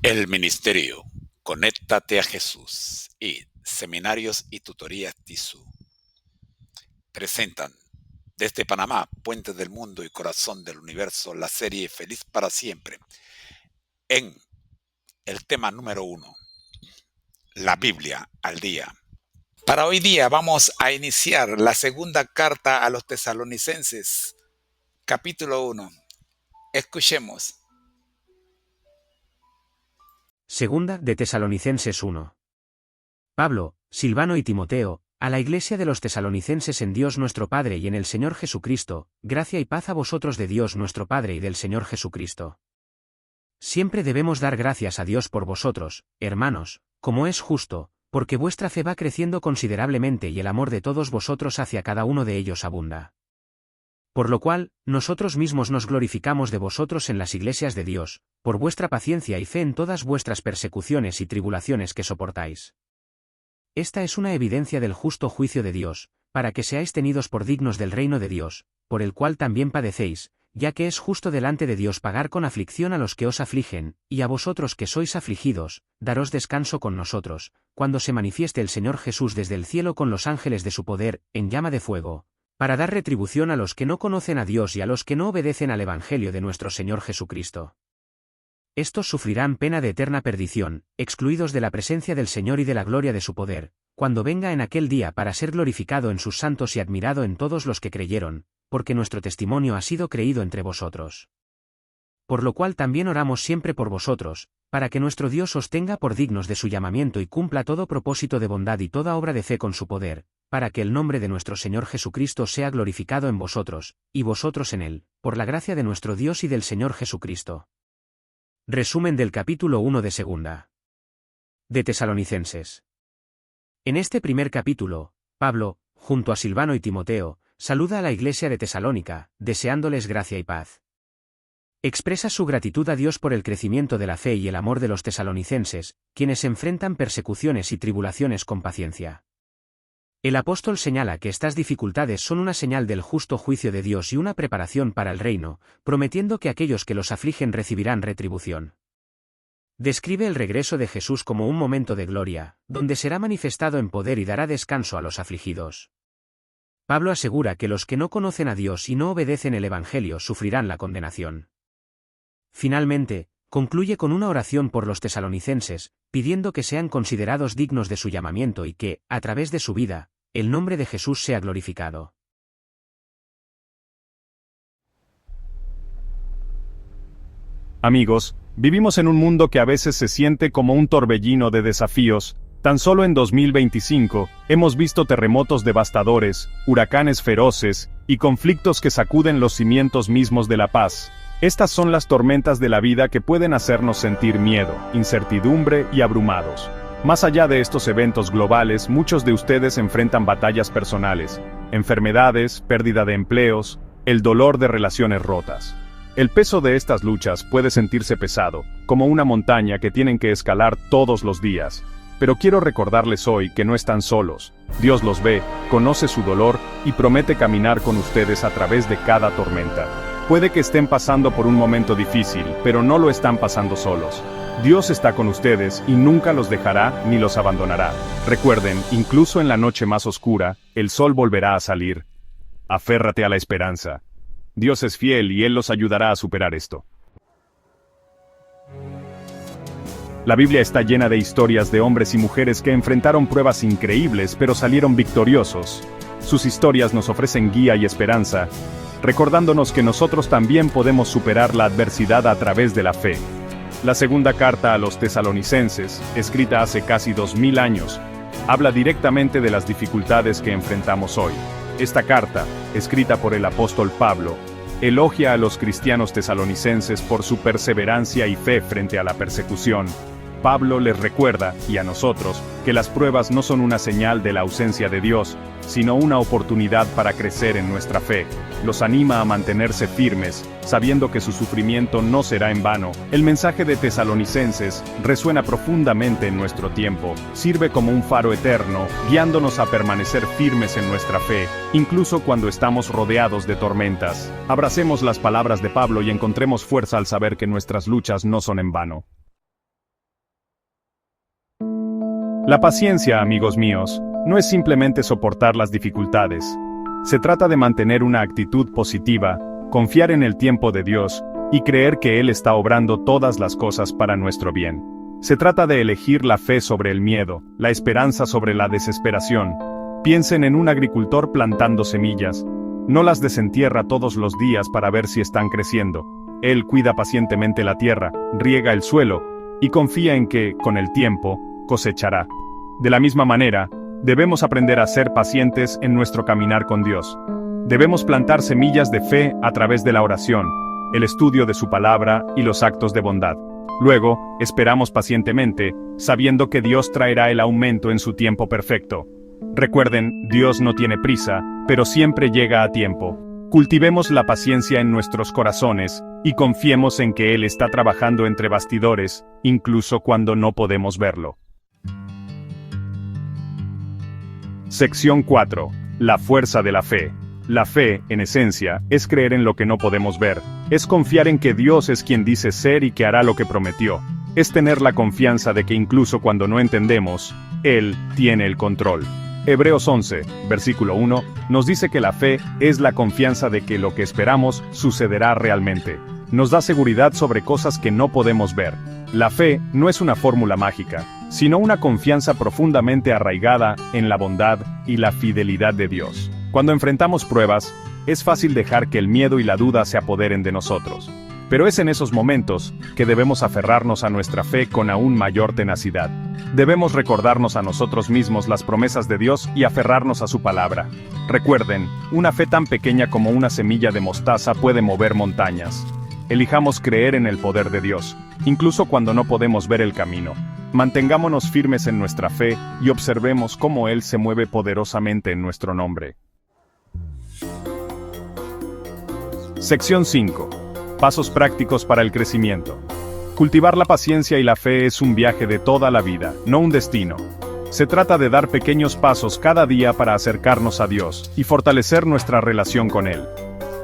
El Ministerio Conéctate a Jesús y Seminarios y Tutorías TISU presentan desde Panamá, Puente del Mundo y Corazón del Universo, la serie Feliz para Siempre, en el tema número 1, la Biblia al día. Para hoy día vamos a iniciar la segunda carta a los tesalonicenses, capítulo 1. Escuchemos. Segunda de Tesalonicenses 1. Pablo, Silvano y Timoteo, a la iglesia de los tesalonicenses en Dios nuestro Padre y en el Señor Jesucristo, gracia y paz a vosotros de Dios nuestro Padre y del Señor Jesucristo. Siempre debemos dar gracias a Dios por vosotros, hermanos, como es justo, porque vuestra fe va creciendo considerablemente y el amor de todos vosotros hacia cada uno de ellos abunda. Por lo cual, nosotros mismos nos glorificamos de vosotros en las iglesias de Dios, por vuestra paciencia y fe en todas vuestras persecuciones y tribulaciones que soportáis. Esta es una evidencia del justo juicio de Dios, para que seáis tenidos por dignos del reino de Dios, por el cual también padecéis, ya que es justo delante de Dios pagar con aflicción a los que os afligen, y a vosotros que sois afligidos, daros descanso con nosotros, cuando se manifieste el Señor Jesús desde el cielo con los ángeles de su poder, en llama de fuego, para dar retribución a los que no conocen a Dios y a los que no obedecen al Evangelio de nuestro Señor Jesucristo. Estos sufrirán pena de eterna perdición, excluidos de la presencia del Señor y de la gloria de su poder, cuando venga en aquel día para ser glorificado en sus santos y admirado en todos los que creyeron, porque nuestro testimonio ha sido creído entre vosotros. Por lo cual también oramos siempre por vosotros, para que nuestro Dios os tenga por dignos de su llamamiento y cumpla todo propósito de bondad y toda obra de fe con su poder, para que el nombre de nuestro Señor Jesucristo sea glorificado en vosotros, y vosotros en él, por la gracia de nuestro Dios y del Señor Jesucristo. Resumen del capítulo 1 de Segunda de Tesalonicenses. En este primer capítulo, Pablo, junto a Silvano y Timoteo, saluda a la iglesia de Tesalónica, deseándoles gracia y paz. Expresa su gratitud a Dios por el crecimiento de la fe y el amor de los tesalonicenses, quienes enfrentan persecuciones y tribulaciones con paciencia. El apóstol señala que estas dificultades son una señal del justo juicio de Dios y una preparación para el reino, prometiendo que aquellos que los afligen recibirán retribución. Describe el regreso de Jesús como un momento de gloria, donde será manifestado en poder y dará descanso a los afligidos. Pablo asegura que los que no conocen a Dios y no obedecen el Evangelio sufrirán la condenación. Finalmente, concluye con una oración por los tesalonicenses, pidiendo que sean considerados dignos de su llamamiento y que, a través de su vida, el nombre de Jesús sea glorificado. Amigos, vivimos en un mundo que a veces se siente como un torbellino de desafíos. Tan solo en 2025, hemos visto terremotos devastadores, huracanes feroces, y conflictos que sacuden los cimientos mismos de la paz. Estas son las tormentas de la vida que pueden hacernos sentir miedo, incertidumbre y abrumados. Más allá de estos eventos globales, muchos de ustedes enfrentan batallas personales, enfermedades, pérdida de empleos, el dolor de relaciones rotas. El peso de estas luchas puede sentirse pesado, como una montaña que tienen que escalar todos los días. Pero quiero recordarles hoy que no están solos. Dios los ve, conoce su dolor y promete caminar con ustedes a través de cada tormenta. Puede que estén pasando por un momento difícil, pero no lo están pasando solos. Dios está con ustedes y nunca los dejará ni los abandonará. Recuerden, incluso en la noche más oscura, el sol volverá a salir. Aférrate a la esperanza. Dios es fiel y Él los ayudará a superar esto. La Biblia está llena de historias de hombres y mujeres que enfrentaron pruebas increíbles pero salieron victoriosos. Sus historias nos ofrecen guía y esperanza, recordándonos que nosotros también podemos superar la adversidad a través de la fe. La segunda carta a los tesalonicenses, escrita hace casi 2000 años, habla directamente de las dificultades que enfrentamos hoy. Esta carta, escrita por el apóstol Pablo, elogia a los cristianos tesalonicenses por su perseverancia y fe frente a la persecución. Pablo les recuerda, y a nosotros, que las pruebas no son una señal de la ausencia de Dios, sino una oportunidad para crecer en nuestra fe. Los anima a mantenerse firmes, sabiendo que su sufrimiento no será en vano. El mensaje de Tesalonicenses resuena profundamente en nuestro tiempo, sirve como un faro eterno, guiándonos a permanecer firmes en nuestra fe, incluso cuando estamos rodeados de tormentas. Abracemos las palabras de Pablo y encontremos fuerza al saber que nuestras luchas no son en vano. La paciencia, amigos míos, no es simplemente soportar las dificultades. Se trata de mantener una actitud positiva, confiar en el tiempo de Dios, y creer que Él está obrando todas las cosas para nuestro bien. Se trata de elegir la fe sobre el miedo, la esperanza sobre la desesperación. Piensen en un agricultor plantando semillas. No las desentierra todos los días para ver si están creciendo. Él cuida pacientemente la tierra, riega el suelo, y confía en que, con el tiempo, cosechará. De la misma manera, debemos aprender a ser pacientes en nuestro caminar con Dios. Debemos plantar semillas de fe a través de la oración, el estudio de su palabra y los actos de bondad. Luego, esperamos pacientemente, sabiendo que Dios traerá el aumento en su tiempo perfecto. Recuerden, Dios no tiene prisa, pero siempre llega a tiempo. Cultivemos la paciencia en nuestros corazones, y confiemos en que Él está trabajando entre bastidores, incluso cuando no podemos verlo. Sección 4. La fuerza de la fe. La fe, en esencia, es creer en lo que no podemos ver. Es confiar en que Dios es quien dice ser y que hará lo que prometió. Es tener la confianza de que incluso cuando no entendemos, Él tiene el control. Hebreos 11, versículo 1, nos dice que la fe es la confianza de que lo que esperamos sucederá realmente. Nos da seguridad sobre cosas que no podemos ver. La fe no es una fórmula mágica, sino una confianza profundamente arraigada en la bondad y la fidelidad de Dios. Cuando enfrentamos pruebas, es fácil dejar que el miedo y la duda se apoderen de nosotros. Pero es en esos momentos que debemos aferrarnos a nuestra fe con aún mayor tenacidad. Debemos recordarnos a nosotros mismos las promesas de Dios y aferrarnos a su palabra. Recuerden, una fe tan pequeña como una semilla de mostaza puede mover montañas. Elijamos creer en el poder de Dios, incluso cuando no podemos ver el camino. Mantengámonos firmes en nuestra fe y observemos cómo Él se mueve poderosamente en nuestro nombre. Sección 5. Pasos prácticos para el crecimiento. Cultivar la paciencia y la fe es un viaje de toda la vida, no un destino. Se trata de dar pequeños pasos cada día para acercarnos a Dios y fortalecer nuestra relación con Él.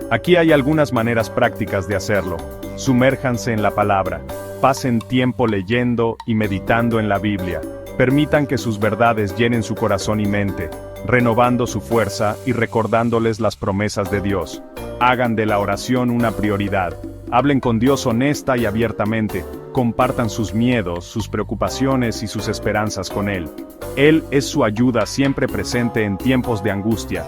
Aquí hay algunas maneras prácticas de hacerlo. Sumérjanse en la palabra. Pasen tiempo leyendo y meditando en la Biblia. Permitan que sus verdades llenen su corazón y mente, renovando su fuerza y recordándoles las promesas de Dios. Hagan de la oración una prioridad. Hablen con Dios honesta y abiertamente. Compartan sus miedos, sus preocupaciones y sus esperanzas con Él. Él es su ayuda siempre presente en tiempos de angustia.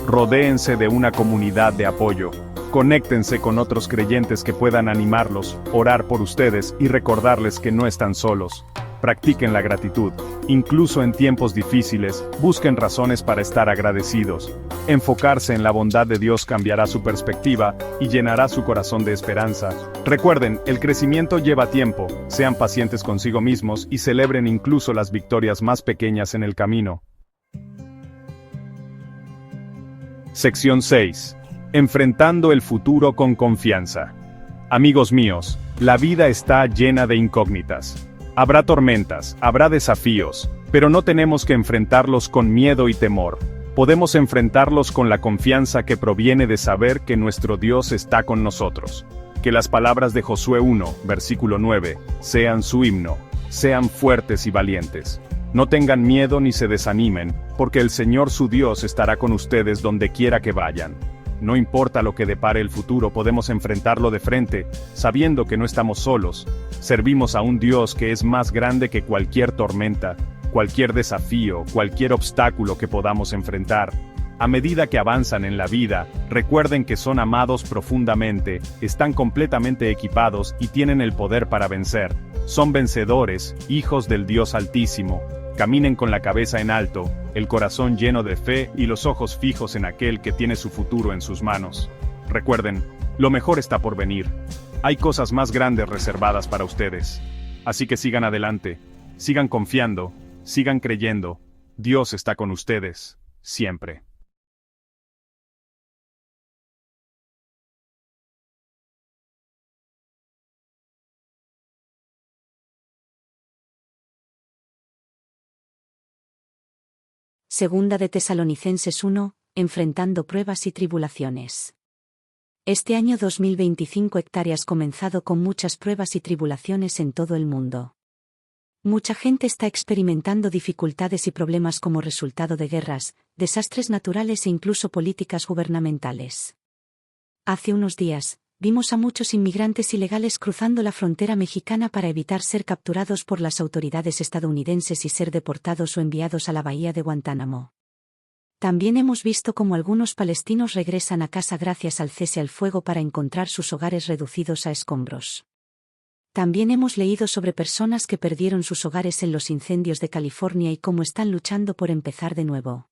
Rodéense de una comunidad de apoyo. Conéctense con otros creyentes que puedan animarlos, orar por ustedes y recordarles que no están solos. Practiquen la gratitud. Incluso en tiempos difíciles, busquen razones para estar agradecidos. Enfocarse en la bondad de Dios cambiará su perspectiva y llenará su corazón de esperanza. Recuerden, el crecimiento lleva tiempo. Sean pacientes consigo mismos y celebren incluso las victorias más pequeñas en el camino. Sección 6. Enfrentando el futuro con confianza. Amigos míos, la vida está llena de incógnitas. Habrá tormentas, habrá desafíos, pero no tenemos que enfrentarlos con miedo y temor. Podemos enfrentarlos con la confianza que proviene de saber que nuestro Dios está con nosotros. Que las palabras de Josué 1, versículo 9, sean su himno. Sean fuertes y valientes. No tengan miedo ni se desanimen, porque el Señor su Dios estará con ustedes donde quiera que vayan. No importa lo que depare el futuro, podemos enfrentarlo de frente, sabiendo que no estamos solos. Servimos a un Dios que es más grande que cualquier tormenta, cualquier desafío, cualquier obstáculo que podamos enfrentar. A medida que avanzan en la vida, recuerden que son amados profundamente, están completamente equipados y tienen el poder para vencer. Son vencedores, hijos del Dios Altísimo. Caminen con la cabeza en alto, el corazón lleno de fe y los ojos fijos en aquel que tiene su futuro en sus manos. Recuerden, lo mejor está por venir. Hay cosas más grandes reservadas para ustedes. Así que sigan adelante, sigan confiando, sigan creyendo. Dios está con ustedes, siempre. Segunda de Tesalonicenses 1, enfrentando pruebas y tribulaciones. Este año 2025 hectáreas comenzado con muchas pruebas y tribulaciones en todo el mundo. Mucha gente está experimentando dificultades y problemas como resultado de guerras, desastres naturales e incluso políticas gubernamentales. Hace unos días, vimos a muchos inmigrantes ilegales cruzando la frontera mexicana para evitar ser capturados por las autoridades estadounidenses y ser deportados o enviados a la bahía de Guantánamo. También hemos visto cómo algunos palestinos regresan a casa gracias al cese al fuego para encontrar sus hogares reducidos a escombros. También hemos leído sobre personas que perdieron sus hogares en los incendios de California y cómo están luchando por empezar de nuevo.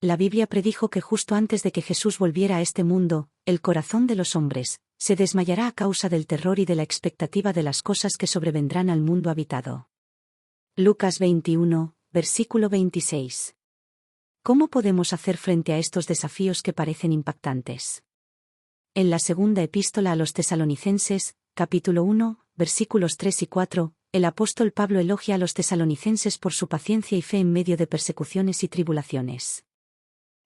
La Biblia predijo que justo antes de que Jesús volviera a este mundo, el corazón de los hombres se desmayará a causa del terror y de la expectativa de las cosas que sobrevendrán al mundo habitado. Lucas 21, versículo 26. ¿Cómo podemos hacer frente a estos desafíos que parecen impactantes? En la segunda epístola a los Tesalonicenses, capítulo 1, versículos 3 y 4, el apóstol Pablo elogia a los tesalonicenses por su paciencia y fe en medio de persecuciones y tribulaciones.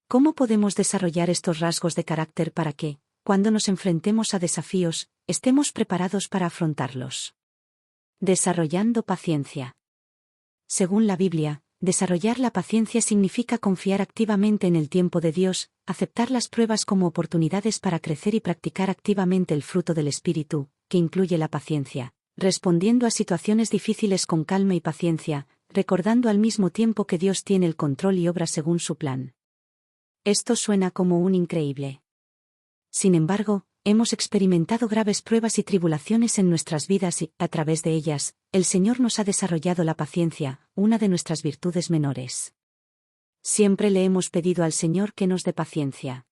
¿Cómo podemos desarrollar estos rasgos de carácter para que, cuando nos enfrentemos a desafíos, estemos preparados para afrontarlos? Desarrollando paciencia. Según la Biblia, desarrollar la paciencia significa confiar activamente en el tiempo de Dios, aceptar las pruebas como oportunidades para crecer y practicar activamente el fruto del Espíritu, que incluye la paciencia, respondiendo a situaciones difíciles con calma y paciencia, recordando al mismo tiempo que Dios tiene el control y obra según su plan. Esto suena como un increíble. Sin embargo, hemos experimentado graves pruebas y tribulaciones en nuestras vidas y, a través de ellas, el Señor nos ha desarrollado la paciencia, una de nuestras virtudes menores. Siempre le hemos pedido al Señor que nos dé paciencia.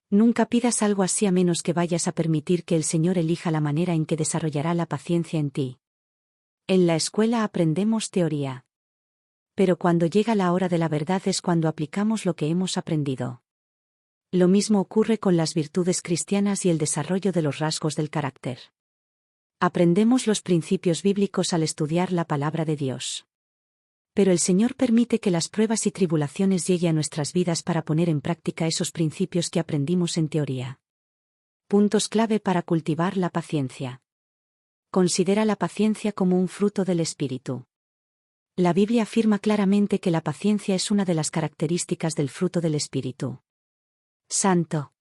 Nunca pidas algo así a menos que vayas a permitir que el Señor elija la manera en que desarrollará la paciencia en ti. En la escuela aprendemos teoría. Pero cuando llega la hora de la verdad es cuando aplicamos lo que hemos aprendido. Lo mismo ocurre con las virtudes cristianas y el desarrollo de los rasgos del carácter. Aprendemos los principios bíblicos al estudiar la palabra de Dios. Pero el Señor permite que las pruebas y tribulaciones lleguen a nuestras vidas para poner en práctica esos principios que aprendimos en teoría. Puntos clave para cultivar la paciencia. Considera la paciencia como un fruto del Espíritu. La Biblia afirma claramente que la paciencia es una de las características del fruto del Espíritu Santo.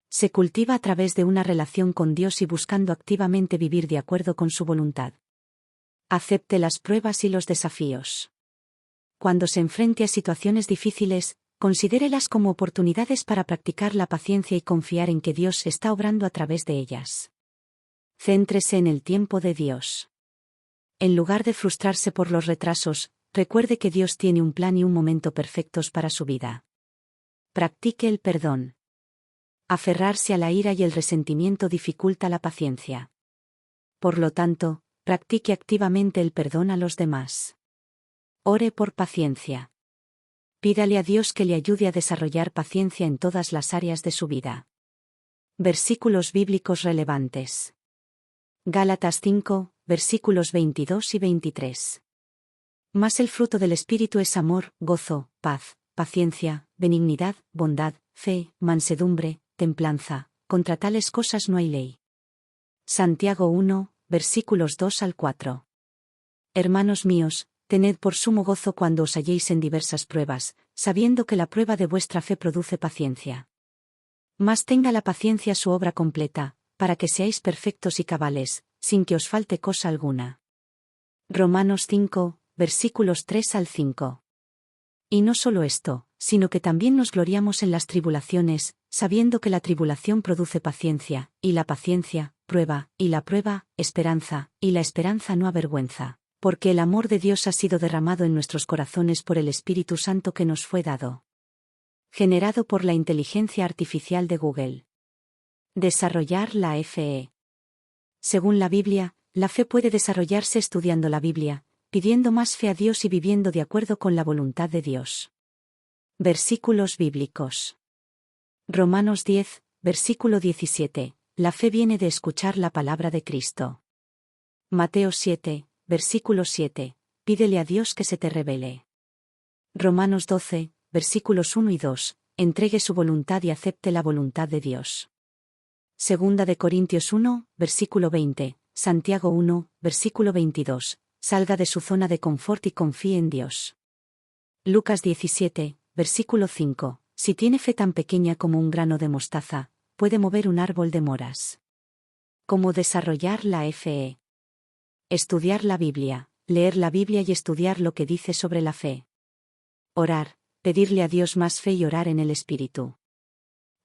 Se cultiva a través de una relación con Dios y buscando activamente vivir de acuerdo con su voluntad. Acepte las pruebas y los desafíos. Cuando se enfrente a situaciones difíciles, considérelas como oportunidades para practicar la paciencia y confiar en que Dios está obrando a través de ellas. Céntrese en el tiempo de Dios. En lugar de frustrarse por los retrasos, recuerde que Dios tiene un plan y un momento perfectos para su vida. Practique el perdón. Aferrarse a la ira y el resentimiento dificulta la paciencia. Por lo tanto, practique activamente el perdón a los demás. Ore por paciencia. Pídale a Dios que le ayude a desarrollar paciencia en todas las áreas de su vida. Versículos bíblicos relevantes. Gálatas 5, versículos 22 y 23. Mas el fruto del Espíritu es amor, gozo, paz, paciencia, benignidad, bondad, fe, mansedumbre, templanza. Contra tales cosas no hay ley. Santiago 1, versículos 2 al 4. Hermanos míos, tened por sumo gozo cuando os halléis en diversas pruebas, sabiendo que la prueba de vuestra fe produce paciencia. Mas tenga la paciencia su obra completa, para que seáis perfectos y cabales, sin que os falte cosa alguna. Romanos 5, versículos 3 al 5. Y no solo esto, sino que también nos gloriamos en las tribulaciones, sabiendo que la tribulación produce paciencia, y la paciencia, prueba, y la prueba, esperanza, y la esperanza no avergüenza, porque el amor de Dios ha sido derramado en nuestros corazones por el Espíritu Santo que nos fue dado. Generado por la inteligencia artificial de Google. Desarrollar la fe. Según la Biblia, la fe puede desarrollarse estudiando la Biblia, pidiendo más fe a Dios y viviendo de acuerdo con la voluntad de Dios. Versículos bíblicos. Romanos 10, versículo 17. La fe viene de escuchar la palabra de Cristo. Mateo 7, versículo 7. Pídele a Dios que se te revele. Romanos 12, versículos 1 y 2. Entregue su voluntad y acepte la voluntad de Dios. Segunda de Corintios 1, versículo 20. Santiago 1, versículo 22. salga de su zona de confort y confíe en Dios. Lucas 17, versículo 5. Si tiene fe tan pequeña como un grano de mostaza, puede mover un árbol de moras. ¿Cómo desarrollar la fe? Estudiar la Biblia, leer la Biblia y estudiar lo que dice sobre la fe. Orar, pedirle a Dios más fe y orar en el Espíritu.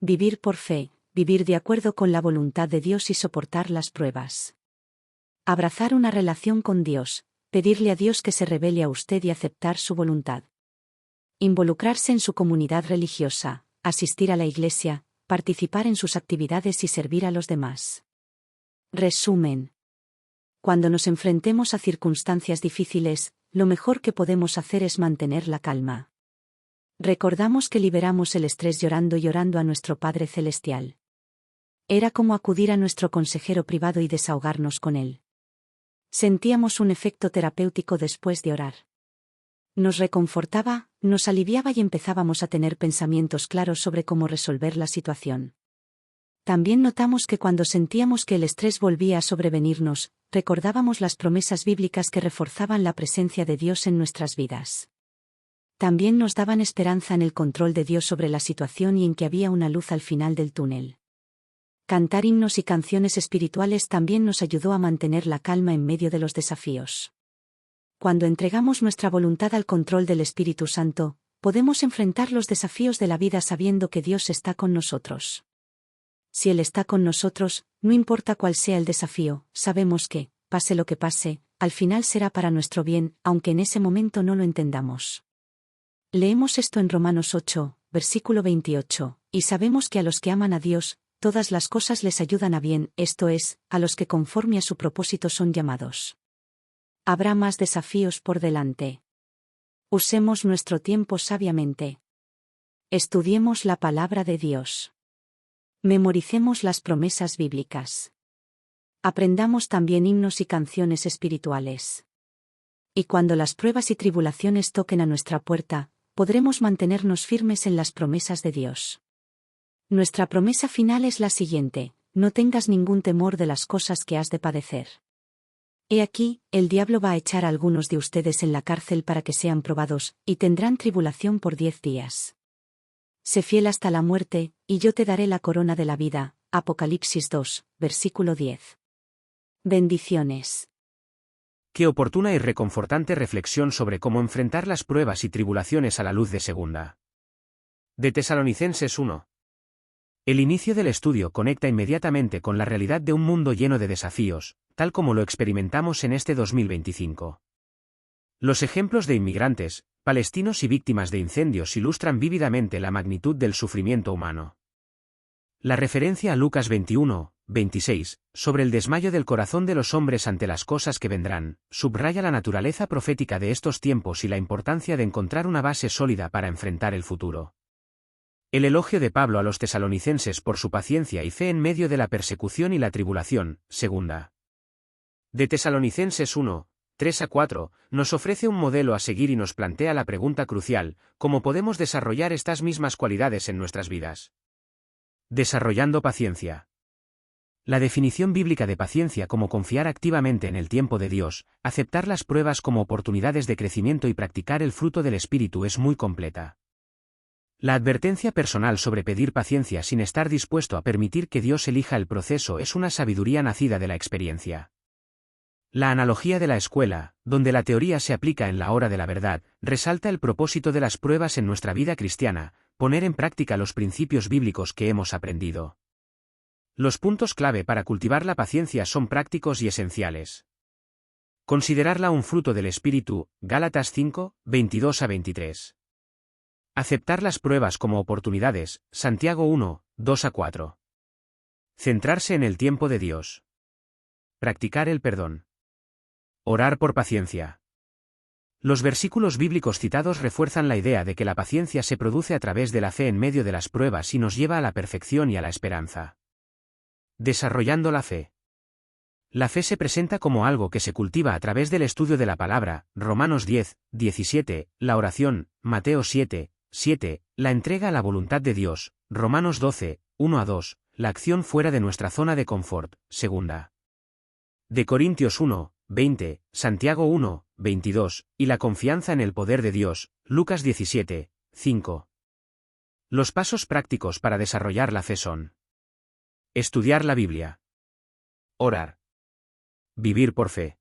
Vivir por fe, vivir de acuerdo con la voluntad de Dios y soportar las pruebas. Abrazar una relación con Dios, pedirle a Dios que se revele a usted y aceptar su voluntad. Involucrarse en su comunidad religiosa, asistir a la iglesia, participar en sus actividades y servir a los demás. Resumen. Cuando nos enfrentemos a circunstancias difíciles, lo mejor que podemos hacer es mantener la calma. Recordamos que liberamos el estrés llorando y orando a nuestro Padre Celestial. Era como acudir a nuestro consejero privado y desahogarnos con él. Sentíamos un efecto terapéutico después de orar. Nos reconfortaba, nos aliviaba y empezábamos a tener pensamientos claros sobre cómo resolver la situación. También notamos que cuando sentíamos que el estrés volvía a sobrevenirnos, recordábamos las promesas bíblicas que reforzaban la presencia de Dios en nuestras vidas. También nos daban esperanza en el control de Dios sobre la situación y en que había una luz al final del túnel. Cantar himnos y canciones espirituales también nos ayudó a mantener la calma en medio de los desafíos. Cuando entregamos nuestra voluntad al control del Espíritu Santo, podemos enfrentar los desafíos de la vida sabiendo que Dios está con nosotros. Si Él está con nosotros, no importa cuál sea el desafío, sabemos que, pase lo que pase, al final será para nuestro bien, aunque en ese momento no lo entendamos. Leemos esto en Romanos 8, versículo 28, y sabemos que a los que aman a Dios, todas las cosas les ayudan a bien, esto es, a los que conforme a su propósito son llamados. Habrá más desafíos por delante. Usemos nuestro tiempo sabiamente. Estudiemos la palabra de Dios. Memoricemos las promesas bíblicas. Aprendamos también himnos y canciones espirituales. Y cuando las pruebas y tribulaciones toquen a nuestra puerta, podremos mantenernos firmes en las promesas de Dios. Nuestra promesa final es la siguiente: no tengas ningún temor de las cosas que has de padecer. He aquí, el diablo va a echar a algunos de ustedes en la cárcel para que sean probados, y tendrán tribulación por 10 días. Sé fiel hasta la muerte, y yo te daré la corona de la vida. Apocalipsis 2, versículo 10. Bendiciones. Qué oportuna y reconfortante reflexión sobre cómo enfrentar las pruebas y tribulaciones a la luz de Segunda de Tesalonicenses 1. El inicio del estudio conecta inmediatamente con la realidad de un mundo lleno de desafíos, tal como lo experimentamos en este 2025. Los ejemplos de inmigrantes, palestinos y víctimas de incendios ilustran vívidamente la magnitud del sufrimiento humano. La referencia a Lucas 21, 26, sobre el desmayo del corazón de los hombres ante las cosas que vendrán, subraya la naturaleza profética de estos tiempos y la importancia de encontrar una base sólida para enfrentar el futuro. El elogio de Pablo a los tesalonicenses por su paciencia y fe en medio de la persecución y la tribulación, segunda de Tesalonicenses 1, 3-4, nos ofrece un modelo a seguir y nos plantea la pregunta crucial: ¿cómo podemos desarrollar estas mismas cualidades en nuestras vidas? Desarrollando paciencia. La definición bíblica de paciencia como confiar activamente en el tiempo de Dios, aceptar las pruebas como oportunidades de crecimiento y practicar el fruto del Espíritu es muy completa. La advertencia personal sobre pedir paciencia sin estar dispuesto a permitir que Dios elija el proceso es una sabiduría nacida de la experiencia. La analogía de la escuela, donde la teoría se aplica en la hora de la verdad, resalta el propósito de las pruebas en nuestra vida cristiana: poner en práctica los principios bíblicos que hemos aprendido. Los puntos clave para cultivar la paciencia son prácticos y esenciales. Considerarla un fruto del Espíritu, Gálatas 5, 22-23. Aceptar las pruebas como oportunidades, Santiago 1, 2-4. Centrarse en el tiempo de Dios. Practicar el perdón. Orar por paciencia. Los versículos bíblicos citados refuerzan la idea de que la paciencia se produce a través de la fe en medio de las pruebas y nos lleva a la perfección y a la esperanza. Desarrollando la fe. La fe se presenta como algo que se cultiva a través del estudio de la palabra, Romanos 10, 17, la oración, Mateo 7, 7, la entrega a la voluntad de Dios, Romanos 12, 1-2, la acción fuera de nuestra zona de confort, segunda de Corintios 1, 20, Santiago 1, 22, y la confianza en el poder de Dios, Lucas 17, 5. Los pasos prácticos para desarrollar la fe son: estudiar la Biblia, orar, vivir por fe,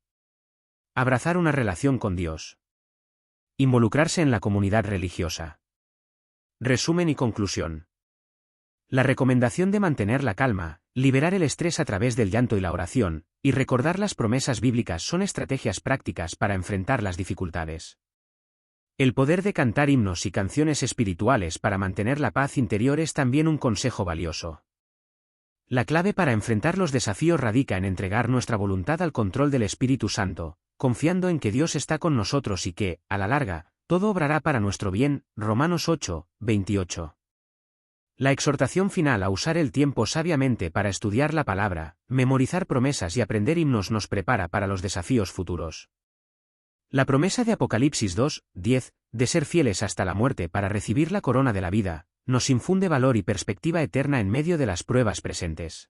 abrazar una relación con Dios, involucrarse en la comunidad religiosa. Resumen y conclusión. La recomendación de mantener la calma, liberar el estrés a través del llanto y la oración, y recordar las promesas bíblicas son estrategias prácticas para enfrentar las dificultades. El poder de cantar himnos y canciones espirituales para mantener la paz interior es también un consejo valioso. La clave para enfrentar los desafíos radica en entregar nuestra voluntad al control del Espíritu Santo, confiando en que Dios está con nosotros y que, a la larga, todo obrará para nuestro bien. Romanos 8, 28. La exhortación final a usar el tiempo sabiamente para estudiar la palabra, memorizar promesas y aprender himnos nos prepara para los desafíos futuros. La promesa de Apocalipsis 2, 10, de ser fieles hasta la muerte para recibir la corona de la vida, nos infunde valor y perspectiva eterna en medio de las pruebas presentes.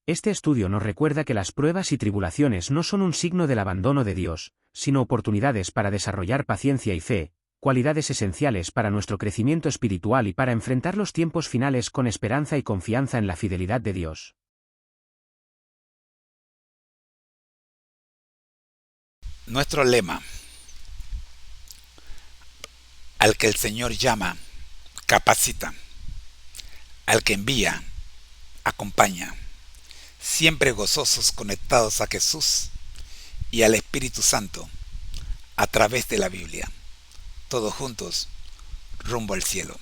Este estudio nos recuerda que las pruebas y tribulaciones no son un signo del abandono de Dios, sino oportunidades para desarrollar paciencia y fe, cualidades esenciales para nuestro crecimiento espiritual y para enfrentar los tiempos finales con esperanza y confianza en la fidelidad de Dios. Nuestro lema: al que el Señor llama, capacita; al que envía, acompaña. Siempre gozosos, conectados a Jesús y al Espíritu Santo a través de la Biblia. Todos juntos, rumbo al cielo.